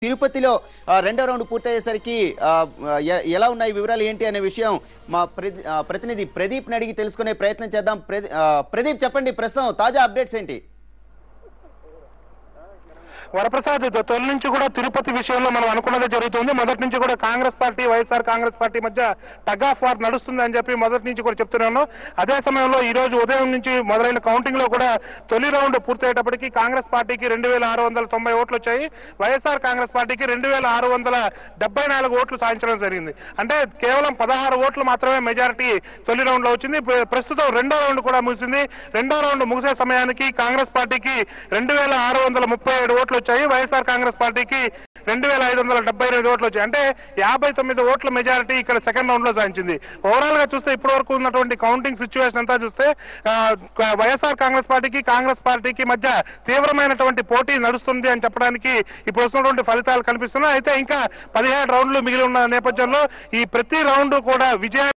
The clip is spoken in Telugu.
తిరుపతిలో రెండో రౌండ్ పూర్తయ్యేసరికి ఎలా ఉన్నాయి వివరాలు ఏంటి అనే విషయం మా ప్రతినిధి ప్రదీప్ని అడిగి తెలుసుకునే ప్రయత్నం చేద్దాం. ప్రదీప్ చెప్పండి, ప్రస్తుతం తాజా అప్డేట్స్ ఏంటి? వరప్రసాద్, తొలి నుంచి కూడా తిరుపతి విషయంలో మనం అనుకున్నదే జరుగుతుంది. మొదటి నుంచి కూడా కాంగ్రెస్ పార్టీ, వైఎస్ఆర్ కాంగ్రెస్ పార్టీ మధ్య టగ్ ఆఫ్ వార్ నడుస్తుంది అని చెప్పి మొదటి నుంచి కూడా చెప్తున్నాను. అదే సమయంలో ఈ రోజు ఉదయం నుంచి మొదలైన కౌంటింగ్ లో కూడా తొలి రౌండ్ పూర్తయ్యేటప్పటికి కాంగ్రెస్ పార్టీకి 2690 ఓట్లు వచ్చాయి. వైఎస్ఆర్ కాంగ్రెస్ పార్టీకి 2674 ఓట్లు సాధించడం జరిగింది. అంటే కేవలం 16 ఓట్లు మాత్రమే మెజారిటీ తొలి రౌండ్ లో వచ్చింది. ప్రస్తుతం రెండో రౌండ్ కూడా ముగిసింది. రెండో రౌండ్ ముగిసే సమయానికి కాంగ్రెస్ పార్టీకి 2637 ఓట్లు వచ్చాయి. వైఎస్ఆర్ కాంగ్రెస్ పార్టీకి 2578 ఓట్లు వచ్చాయి. అంటే 59 ఓట్ల మెజారిటీ ఇక్కడ సెకండ్ రౌండ్ లో సాధించింది. ఓవరాల్ గా చూస్తే ఇప్పటి వరకు ఉన్నటువంటి కౌంటింగ్ సిచ్యువేషన్ అంతా చూస్తే వైఎస్ఆర్ కాంగ్రెస్ పార్టీకి మధ్య తీవ్రమైనటువంటి పోటీ నడుస్తుంది అని చెప్పడానికి ఇప్పుడు వస్తున్నటువంటి ఫలితాలు కనిపిస్తున్నాయి. అయితే ఇంకా 17 రౌండ్లు మిగిలి ఉన్న నేపథ్యంలో ఈ ప్రతి రౌండ్ కూడా విజయాన్ని